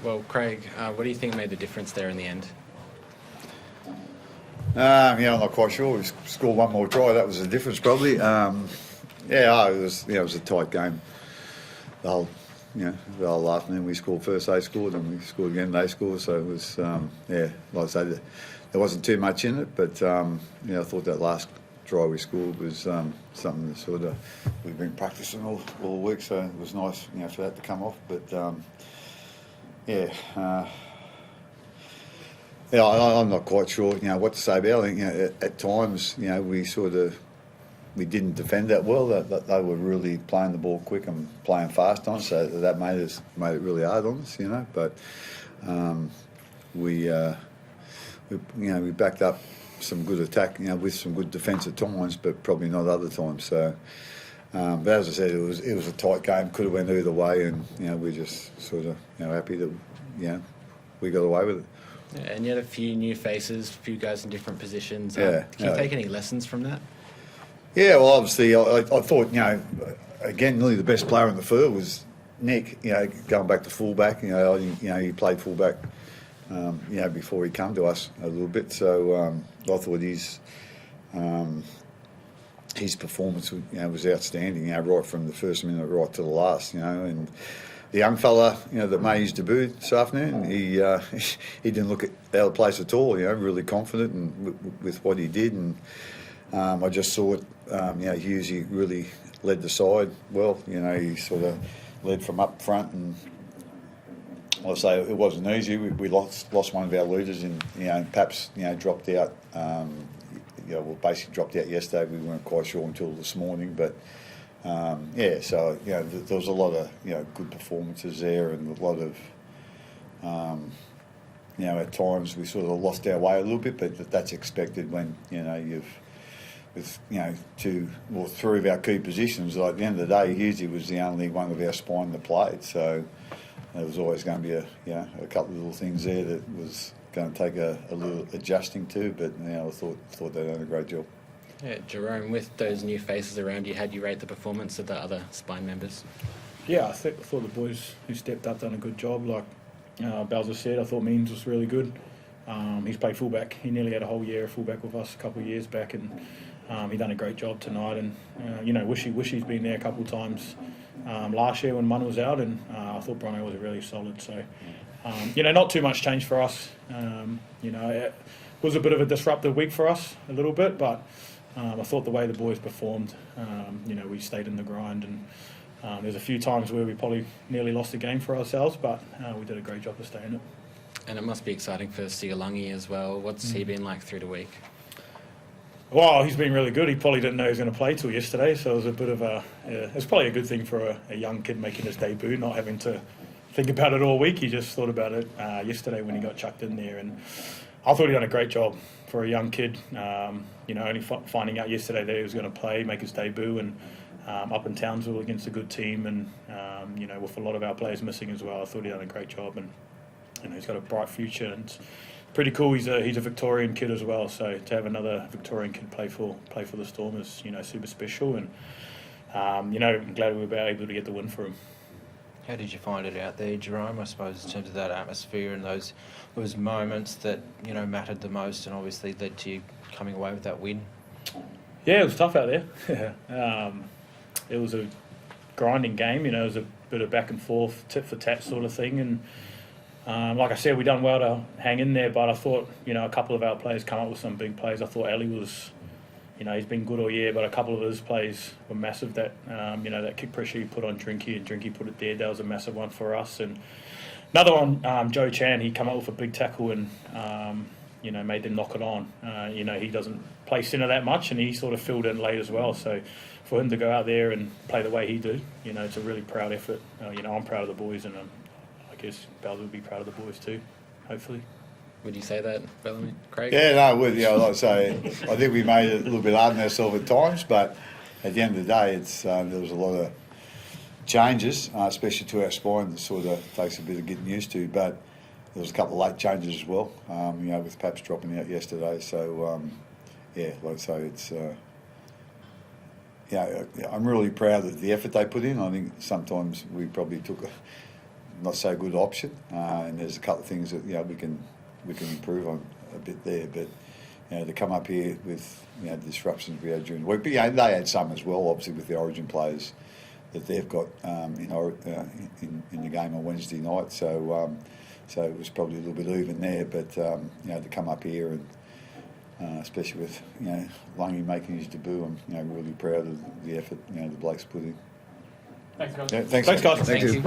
Well, Craig, what do you think made the difference there in the end? I'm not quite sure. We scored one more try. That was the difference, probably. It was a tight game. The whole afternoon we scored first. They scored, and we scored again. They scored. So it was, like I say, there wasn't too much in it. But I thought that last try we scored was something that sort of we've been practicing all week. So it was nice, for that to come off. But I'm not quite sure, what to say about it. I think, at times, we didn't defend that well. That they were really playing the ball quick and playing fast on us, so that made it really hard on us, But we backed up some good attack, with some good defence at times, but probably not other times. So, but as I said, it was a tight game. Could have went either way, and we're just sort of happy that we got away with it. Yeah, and you had a few new faces, a few guys in different positions. Can you take any lessons from that? Yeah, well, obviously, I thought, again, really the best player in the field was Nick. Going back to fullback. He played fullback, before he came to us a little bit. So I thought his performance, was outstanding. Right from the first minute right to the last. And the young fella, that made his debut this afternoon, he didn't look out of place at all. Really confident and with what he did, and I just thought, Hughesy really led the side well. He sort of led from up front, and I'll say it wasn't easy. We lost one of our leaders, and perhaps dropped out. Basically dropped out yesterday. We weren't quite sure until this morning, but. So there was a lot of good performances there, and a lot of at times we sort of lost our way a little bit, but that's expected when you've with three of our key positions. Like at the end of the day, Hughesy was the only one of our spine that played, so there was always going to be a couple of little things there that was going to take a little adjusting to, but I thought they done a great job. Yeah, Jerome, with those new faces around you, how do you rate the performance of the other spine members? Yeah, I thought the boys who stepped up done a good job. Like Balzer said, I thought Means was really good. He's played fullback. He nearly had a whole year of fullback with us a couple of years back, and he done a great job tonight. And Wishy's been there a couple of times last year when Munn was out, and I thought Brono was really solid. So, not too much change for us. It was a bit of a disruptive week for us, a little bit, but. I thought the way the boys performed, we stayed in the grind, and there's a few times where we probably nearly lost the game for ourselves, but we did a great job of staying in it. And it must be exciting for Sigalangi as well. What's he been like through the week? Well, he's been really good. He probably didn't know he was going to play till yesterday, so it was a bit of it's probably a good thing for a young kid making his debut, not having to think about it all week. He just thought about it yesterday when he got chucked in there, and I thought he done a great job for a young kid. Only finding out yesterday that he was going to play, make his debut, and up in Townsville against a good team, and with a lot of our players missing as well, I thought he done a great job, and he's got a bright future, and it's pretty cool. He's a Victorian kid as well, so to have another Victorian kid play for the Storm is super special, and I'm glad we were able to get the win for him. How did you find it out there, Jerome? I suppose in terms of that atmosphere and those moments that mattered the most, and obviously led to you coming away with that win. Yeah, it was tough out there. It was a grinding game. It was a bit of back and forth, tit for tat sort of thing, and like I said, we done well to hang in there. But I thought a couple of our players come up with some big plays. I thought Ali was. He's been good all year, but a couple of his plays were massive. That that kick pressure he put on Drinky, and Drinky put it there. That was a massive one for us. And another one, Joe Chan, he come up with a big tackle and made them knock it on. He doesn't play centre that much, and he sort of filled in late as well. So for him to go out there and play the way he did, it's a really proud effort. I'm proud of the boys, and I guess Bowser would be proud of the boys too, hopefully. Would you say that, Bellamy? Craig? Yeah, no, I would. Like I say, I think we made it a little bit hard on ourselves at times, but at the end of the day, there was a lot of changes, especially to our spine, that sort of takes a bit of getting used to. But there was a couple of late changes as well, with Paps dropping out yesterday. So, like I say, it's I'm really proud of the effort they put in. I think sometimes we probably took not so good option, and there's a couple of things that we can improve on a bit there. But to come up here with the disruptions we had during the week, but they had some as well, obviously with the Origin players that they've got in the game on Wednesday night. So it was probably a little bit even there. But to come up here and especially with Lungy making his debut, I'm really proud of the effort the blokes put in. Thanks, guys. Thanks, guys. Thank you.